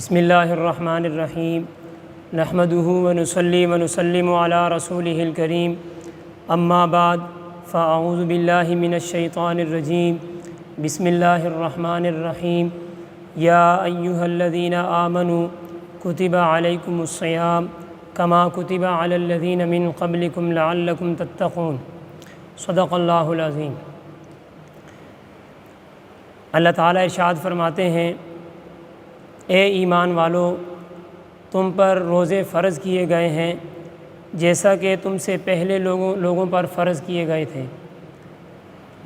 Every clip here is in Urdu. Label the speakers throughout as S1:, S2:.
S1: بسم اللہ الرحمن الرحیم نحمدہ ونصلی ونسلم علی رسولہ الکریم اما بعد فاعوذ باللہ من الشیطان الرجیم بسم اللہ الرحمن الرحیم یا ایہا الذین آمنوا کتب علیکم الصیام کما کتب علی الذین من قبلکم لعلکم تتقون صدق اللہ العظیم۔ اللہ تعالیٰ ارشاد فرماتے ہیں، اے ایمان والو، تم پر روزے فرض کیے گئے ہیں جیسا کہ تم سے پہلے لوگوں پر فرض کیے گئے تھے،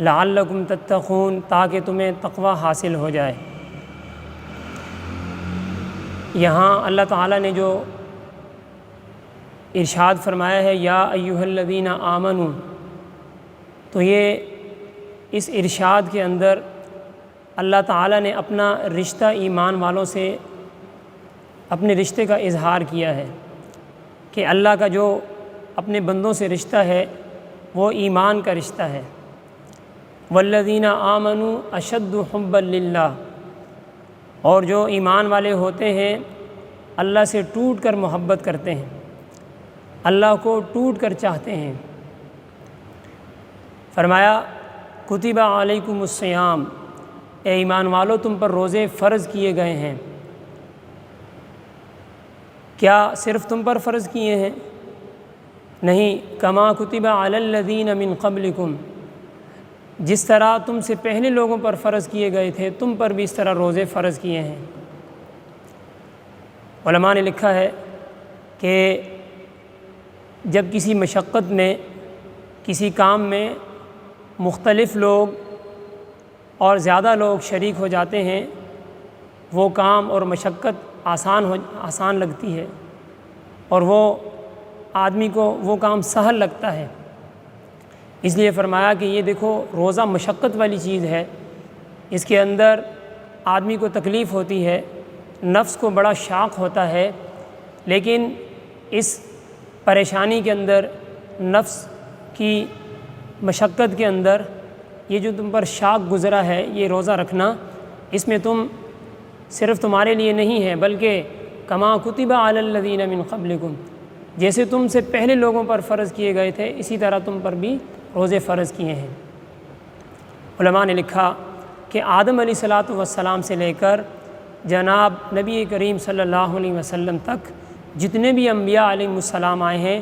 S1: لعلکم تتقون، تاکہ تمہیں تقوی حاصل ہو جائے۔ یہاں اللہ تعالیٰ نے جو ارشاد فرمایا ہے یا ایھا الذین آمنوا، تو یہ اس ارشاد کے اندر اللہ تعالیٰ نے اپنا رشتہ ایمان والوں سے، اپنے رشتے کا اظہار کیا ہے کہ اللہ کا جو اپنے بندوں سے رشتہ ہے وہ ایمان کا رشتہ ہے۔ والذین آمنوا اشد حبا للہ، اور جو ایمان والے ہوتے ہیں اللہ سے ٹوٹ کر محبت کرتے ہیں، اللہ کو ٹوٹ کر چاہتے ہیں۔ فرمایا کتب علیکم الصیام، اے ایمان والو تم پر روزے فرض کیے گئے ہیں۔ کیا صرف تم پر فرض کیے ہیں؟ نہیں، کما کتب علی الذین من قبلکم، جس طرح تم سے پہلے لوگوں پر فرض کیے گئے تھے تم پر بھی اس طرح روزے فرض کیے ہیں۔ علماء نے لکھا ہے کہ جب کسی مشقت میں، کسی کام میں مختلف لوگ اور زیادہ لوگ شریک ہو جاتے ہیں، وہ کام اور مشقت آسان لگتی ہے اور وہ آدمی کو وہ کام سہل لگتا ہے۔ اس لیے فرمایا کہ یہ دیکھو روزہ مشقت والی چیز ہے، اس کے اندر آدمی کو تکلیف ہوتی ہے، نفس کو بڑا شاق ہوتا ہے، لیکن اس پریشانی کے اندر، نفس کی مشقت کے اندر، یہ جو تم پر شاق گزرا ہے یہ روزہ رکھنا، اس میں تم صرف تمہارے لیے نہیں ہے بلکہ کما کتب علی الذین من قبلکم، جیسے تم سے پہلے لوگوں پر فرض کیے گئے تھے اسی طرح تم پر بھی روزے فرض کیے ہیں۔ علماء نے لکھا کہ آدم علیہ السلام سے لے کر جناب نبی کریم صلی اللہ علیہ وسلم تک جتنے بھی انبیاء علیہ السلام آئے ہیں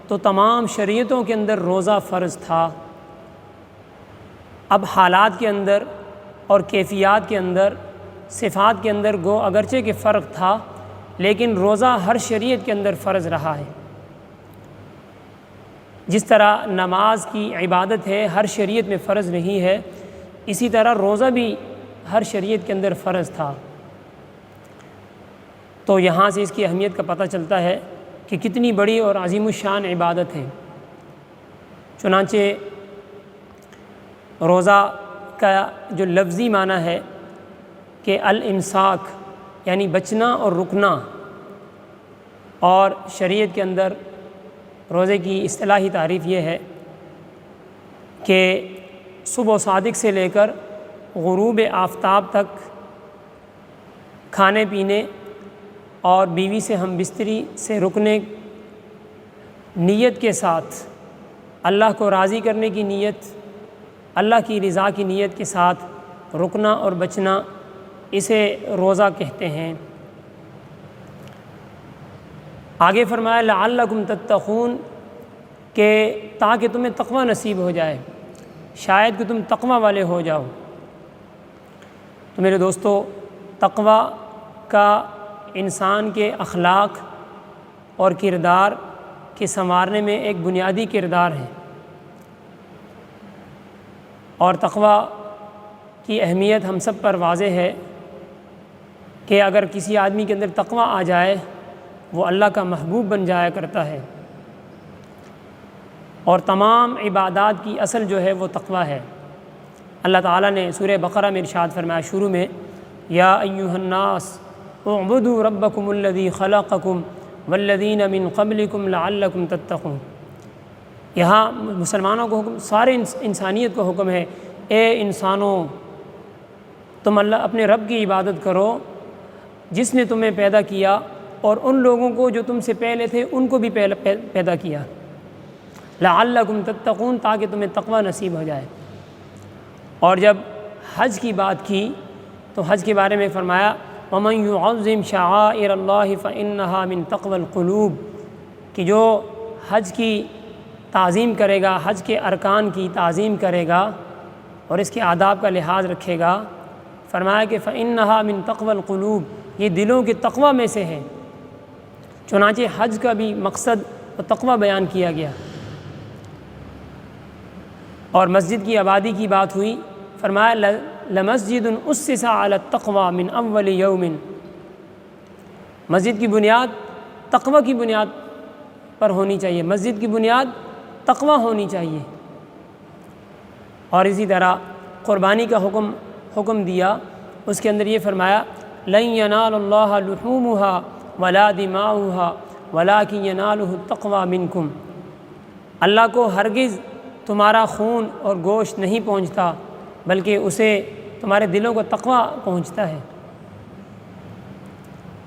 S1: تو تمام شریعتوں کے اندر روزہ فرض تھا۔ اب حالات کے اندر اور کیفیات کے اندر، صفات کے اندر گو اگرچہ کہ فرق تھا، لیکن روزہ ہر شریعت کے اندر فرض رہا ہے۔ جس طرح نماز کی عبادت ہے ہر شریعت میں فرض نہیں ہے، اسی طرح روزہ بھی ہر شریعت کے اندر فرض تھا۔ تو یہاں سے اس کی اہمیت کا پتہ چلتا ہے کہ کتنی بڑی اور عظیم الشان عبادت ہے۔ چنانچہ روزہ کا جو لفظی معنی ہے کہ الامساک، یعنی بچنا اور رکنا، اور شریعت کے اندر روزے کی اصطلاحی تعریف یہ ہے کہ صبح صادق سے لے کر غروب آفتاب تک کھانے پینے اور بیوی سے ہم بستری سے رکنے نیت کے ساتھ، اللہ کو راضی کرنے کی نیت، اللہ کی رضا کی نیت کے ساتھ رکنا اور بچنا، اسے روزہ کہتے ہیں۔ آگے فرمایا لعلکم تتقون، کہ تاکہ تمہیں تقوی نصیب ہو جائے، شاید کہ تم تقوی والے ہو جاؤ۔ تو میرے دوستو، تقوی کا انسان کے اخلاق اور کردار کے سنوارنے میں ایک بنیادی کردار ہے، اور تقوی کی اہمیت ہم سب پر واضح ہے کہ اگر کسی آدمی کے اندر تقوی آ جائے وہ اللہ کا محبوب بن جایا کرتا ہے، اور تمام عبادات کی اصل جو ہے وہ تقوی ہے۔ اللہ تعالیٰ نے سورہ بقرہ میں ارشاد فرمایا شروع میں، یا ایھا الناس اعبدوا ربکم الذی خلقکم والذین من قبلکم لعلکم تتقون۔ یہاں مسلمانوں کو حکم، سارے انسانیت کو حکم ہے، اے انسانوں تم اللہ اپنے رب کی عبادت کرو جس نے تمہیں پیدا کیا اور ان لوگوں کو جو تم سے پہلے تھے ان کو بھی پیدا کیا، لعلکم تتقون، تاکہ تمہیں تقوی نصیب ہو جائے۔ اور جب حج کی بات کی تو حج کے بارے میں فرمایا وَمَن يُعَظِّمْ شَعَائِرَ اللَّهِ فَإِنَّهَا مِن تَقْوَى الْقُلُوبِ، کہ جو حج کی تعظیم کرے گا، حج کے ارکان کی تعظیم کرے گا اور اس کے آداب کا لحاظ رکھے گا، فرمایا کہ فَإِنَّهَا مِن تَقْوَى الْقُلُوبِ، یہ دلوں کے تقوی میں سے ہے۔ چنانچہ حج کا بھی مقصد و تقوی بیان کیا گیا۔ اور مسجد کی آبادی کی بات ہوئی، فرمایا لَمَسْجِدٌ أُسِّسَ عَلَى التَّقْوَى مِنْ أَوَّلِ يَوْمٍ، مسجد کی بنیاد تقوی کی بنیاد پر ہونی چاہیے، مسجد کی بنیاد تقوی ہونی چاہیے۔ اور اسی طرح قربانی کا حکم دیا، اس کے اندر یہ فرمایا لَن يَنَالَ اللَّهَ لُحُومُهَا وَلَا دِمَاؤُهَا وَلَٰكِن يَنَالُهُ التَّقْوَى مِنكُمْ، اللہ کو ہرگز تمہارا خون اور گوشت نہیں پہنچتا، بلکہ اسے تمہارے دلوں کو تقوی پہنچتا ہے۔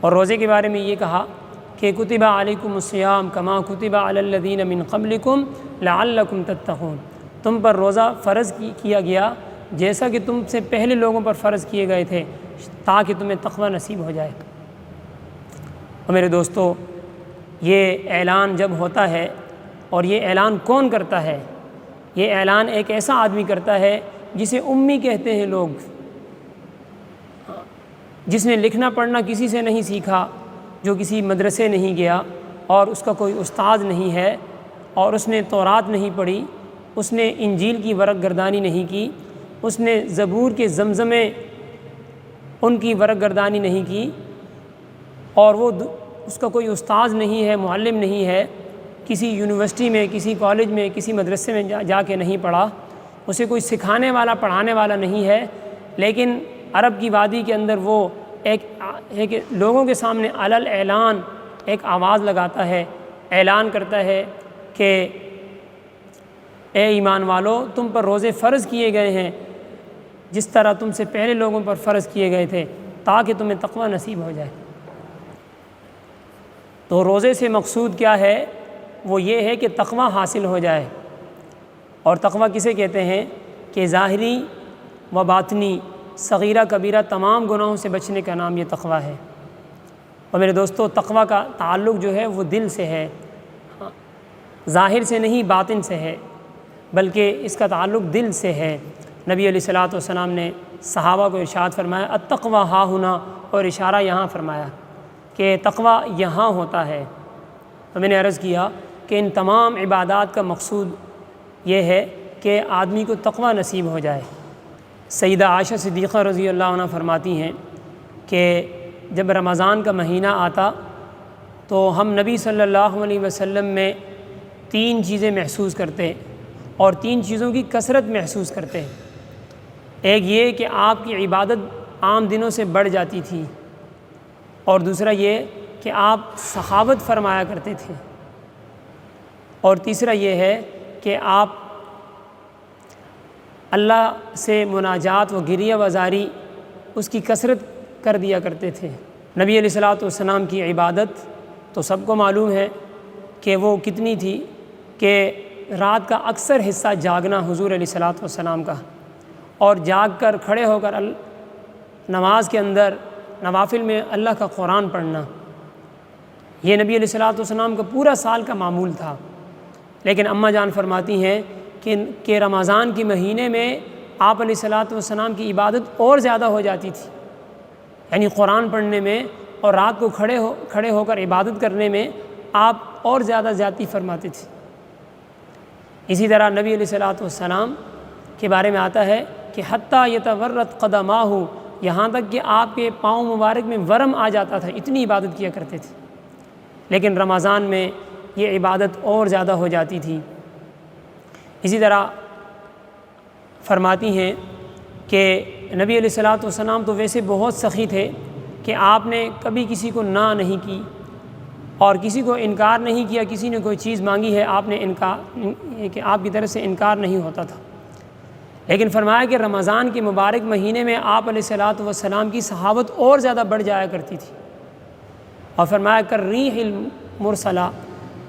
S1: اور روزے کے بارے میں یہ کہا کہ کتب علیکم الصیام کما کتب علی الذین من قبلکم لعلکم تتقون، تم پر روزہ فرض کیا گیا جیسا کہ تم سے پہلے لوگوں پر فرض کیے گئے تھے، تاکہ تمہیں تقوی نصیب ہو جائے۔ اور میرے دوستو، یہ اعلان جب ہوتا ہے، اور یہ اعلان کون کرتا ہے؟ یہ اعلان ایک ایسا آدمی کرتا ہے جسے امی کہتے ہیں لوگ، جس نے لکھنا پڑھنا کسی سے نہیں سیکھا، جو کسی مدرسے نہیں گیا اور اس کا کوئی استاد نہیں ہے، اور اس نے تورات نہیں پڑھی، اس نے انجیل کی ورق گردانی نہیں کی، اس نے زبور کے زمزمے ان کی ورق گردانی نہیں کی، اور وہ اس کا کوئی استاذ نہیں ہے، معلم نہیں ہے، کسی یونیورسٹی میں، کسی کالج میں، کسی مدرسے میں جا کے نہیں پڑھا، اسے کوئی سکھانے والا پڑھانے والا نہیں ہے، لیکن عرب کی وادی کے اندر وہ ایک لوگوں کے سامنے علل اعلان ایک آواز لگاتا ہے، اعلان کرتا ہے کہ اے ایمان والو، تم پر روزے فرض کیے گئے ہیں جس طرح تم سے پہلے لوگوں پر فرض کیے گئے تھے، تاکہ تمہیں تقوی نصیب ہو جائے۔ تو روزے سے مقصود کیا ہے؟ وہ یہ ہے کہ تقوی حاصل ہو جائے۔ اور تقوی کسے کہتے ہیں؟ کہ ظاہری و باطنی، صغیرہ کبیرہ تمام گناہوں سے بچنے کا نام یہ تقوی ہے۔ اور میرے دوستو، تقوی کا تعلق جو ہے وہ دل سے ہے، ظاہر سے نہیں، باطن سے ہے، بلکہ اس کا تعلق دل سے ہے۔ نبی علیہ الصلوۃ والسلام نے صحابہ کو ارشاد فرمایا التقوی ہا ہنا، اور اشارہ یہاں فرمایا کہ تقوی یہاں ہوتا ہے۔ تو میں نے عرض کیا کہ ان تمام عبادات کا مقصود یہ ہے کہ آدمی کو تقوی نصیب ہو جائے۔ سیدہ عائشہ صدیقہ رضی اللہ عنہ فرماتی ہیں کہ جب رمضان کا مہینہ آتا تو ہم نبی صلی اللہ علیہ وسلم میں 3 چیزیں محسوس کرتے، اور 3 چیزوں کی کثرت محسوس کرتے ہیں۔ ایک یہ کہ آپ کی عبادت عام دنوں سے بڑھ جاتی تھی، اور دوسرا یہ کہ آپ سخاوت فرمایا کرتے تھے، اور تیسرا یہ ہے کہ آپ اللہ سے مناجات و گریہ وزاری اس کی کثرت کر دیا کرتے تھے۔ نبی علیہ الصلوۃ والسلام کی عبادت تو سب کو معلوم ہے کہ وہ کتنی تھی، کہ رات کا اکثر حصہ جاگنا حضور علیہ الصلوۃ والسلام کا، اور جاگ کر کھڑے ہو کر نماز کے اندر نوافل میں اللہ کا قرآن پڑھنا، یہ نبی علیہ الصلوۃ والسلام کا پورا سال کا معمول تھا۔ لیکن اماں جان فرماتی ہیں کہ رمضان کے مہینے میں آپ علیہ الصلوۃ والسلام کی عبادت اور زیادہ ہو جاتی تھی، یعنی قرآن پڑھنے میں اور رات کو کھڑے ہو کر عبادت کرنے میں آپ اور زیادہ زیادتی فرماتے تھے۔ اسی طرح نبی علیہ الصلوۃ والسلام کے بارے میں آتا ہے کہ حتیٰ یتورط قدماہ، یہاں تک کہ آپ کے پاؤں مبارک میں ورم آ جاتا تھا، اتنی عبادت کیا کرتے تھے۔ لیکن رمضان میں یہ عبادت اور زیادہ ہو جاتی تھی۔ اسی طرح فرماتی ہیں کہ نبی علیہ الصلوۃ والسلام تو ویسے بہت سخی تھے کہ آپ نے کبھی کسی کو نہ نہیں کی، اور کسی کو انکار نہیں کیا، کسی نے کوئی چیز مانگی ہے آپ نے انکار کہ آپ کی طرف سے انکار نہیں ہوتا تھا۔ لیکن فرمایا کہ رمضان کے مبارک مہینے میں آپ علیہ الصلاۃ والسلام کی صحابت اور زیادہ بڑھ جایا کرتی تھی، اور فرمایا کالریح المرسلہ،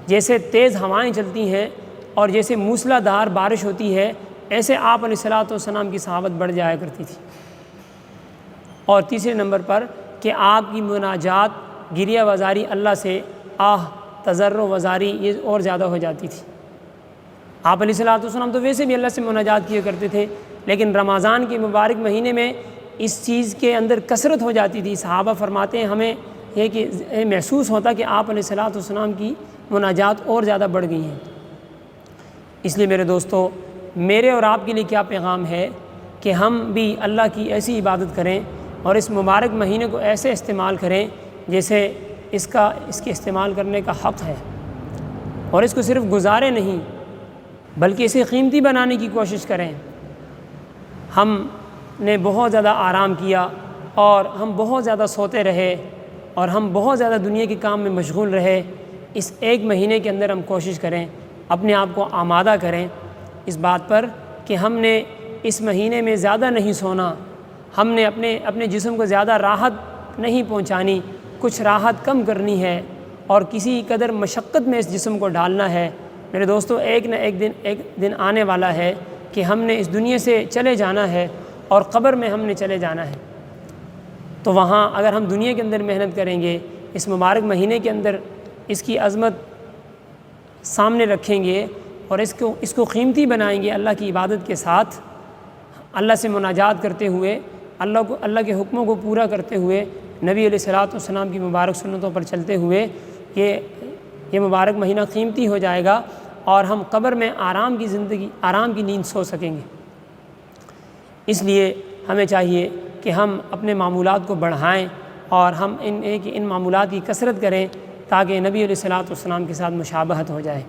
S1: جیسے تیز ہوائیں چلتی ہیں اور جیسے موسلا دھار بارش ہوتی ہے، ایسے آپ علیہ الصلاۃ والسلام کی صحابت بڑھ جایا کرتی تھی۔ اور تیسرے نمبر پر کہ آپ کی مناجات، گریہ وزاری اللہ سے، تضرع وزاری، یہ اور زیادہ ہو جاتی تھی۔ آپ علیہ الصلاۃ والسلام تو ویسے بھی اللہ سے مناجات کیا کرتے تھے، لیکن رمضان کے مبارک مہینے میں اس چیز کے اندر کثرت ہو جاتی تھی۔ صحابہ فرماتے ہیں ہمیں یہ کہ محسوس ہوتا کہ آپ علیہ الصلاۃ والسلام کی مناجات اور زیادہ بڑھ گئی ہیں۔ اس لیے میرے دوستو، میرے اور آپ کے لیے کیا پیغام ہے کہ ہم بھی اللہ کی ایسی عبادت کریں اور اس مبارک مہینے کو ایسے استعمال کریں جیسے اس کے استعمال کرنے کا حق ہے، اور اس کو صرف گزارے نہیں بلکہ اسے قیمتی بنانے کی کوشش کریں۔ ہم نے بہت زیادہ آرام کیا اور ہم بہت زیادہ سوتے رہے اور ہم بہت زیادہ دنیا کے کام میں مشغول رہے۔ اس ایک مہینے کے اندر ہم کوشش کریں، اپنے آپ کو آمادہ کریں اس بات پر کہ ہم نے اس مہینے میں زیادہ نہیں سونا، ہم نے اپنے جسم کو زیادہ راحت نہیں پہنچانی، کچھ راحت کم کرنی ہے اور کسی قدر مشقت میں اس جسم کو ڈالنا ہے۔ میرے دوستو، ایک نہ ایک دن آنے والا ہے کہ ہم نے اس دنیا سے چلے جانا ہے اور قبر میں ہم نے چلے جانا ہے۔ تو وہاں اگر ہم دنیا کے اندر محنت کریں گے، اس مبارک مہینے کے اندر اس کی عظمت سامنے رکھیں گے اور اس کو قیمتی بنائیں گے، اللہ کی عبادت کے ساتھ، اللہ سے مناجات کرتے ہوئے، اللہ کے حکموں کو پورا کرتے ہوئے، نبی علیہ الصلاۃ والسلام کی مبارک سنتوں پر چلتے ہوئے، یہ مبارک مہینہ قیمتی ہو جائے گا اور ہم قبر میں آرام کی نیند سو سکیں گے۔ اس لیے ہمیں چاہیے کہ ہم اپنے معمولات کو بڑھائیں اور ہم ان معمولات کی کثرت کریں تاکہ نبی علیہ الصلاۃ والسلام کے ساتھ مشابہت ہو جائے۔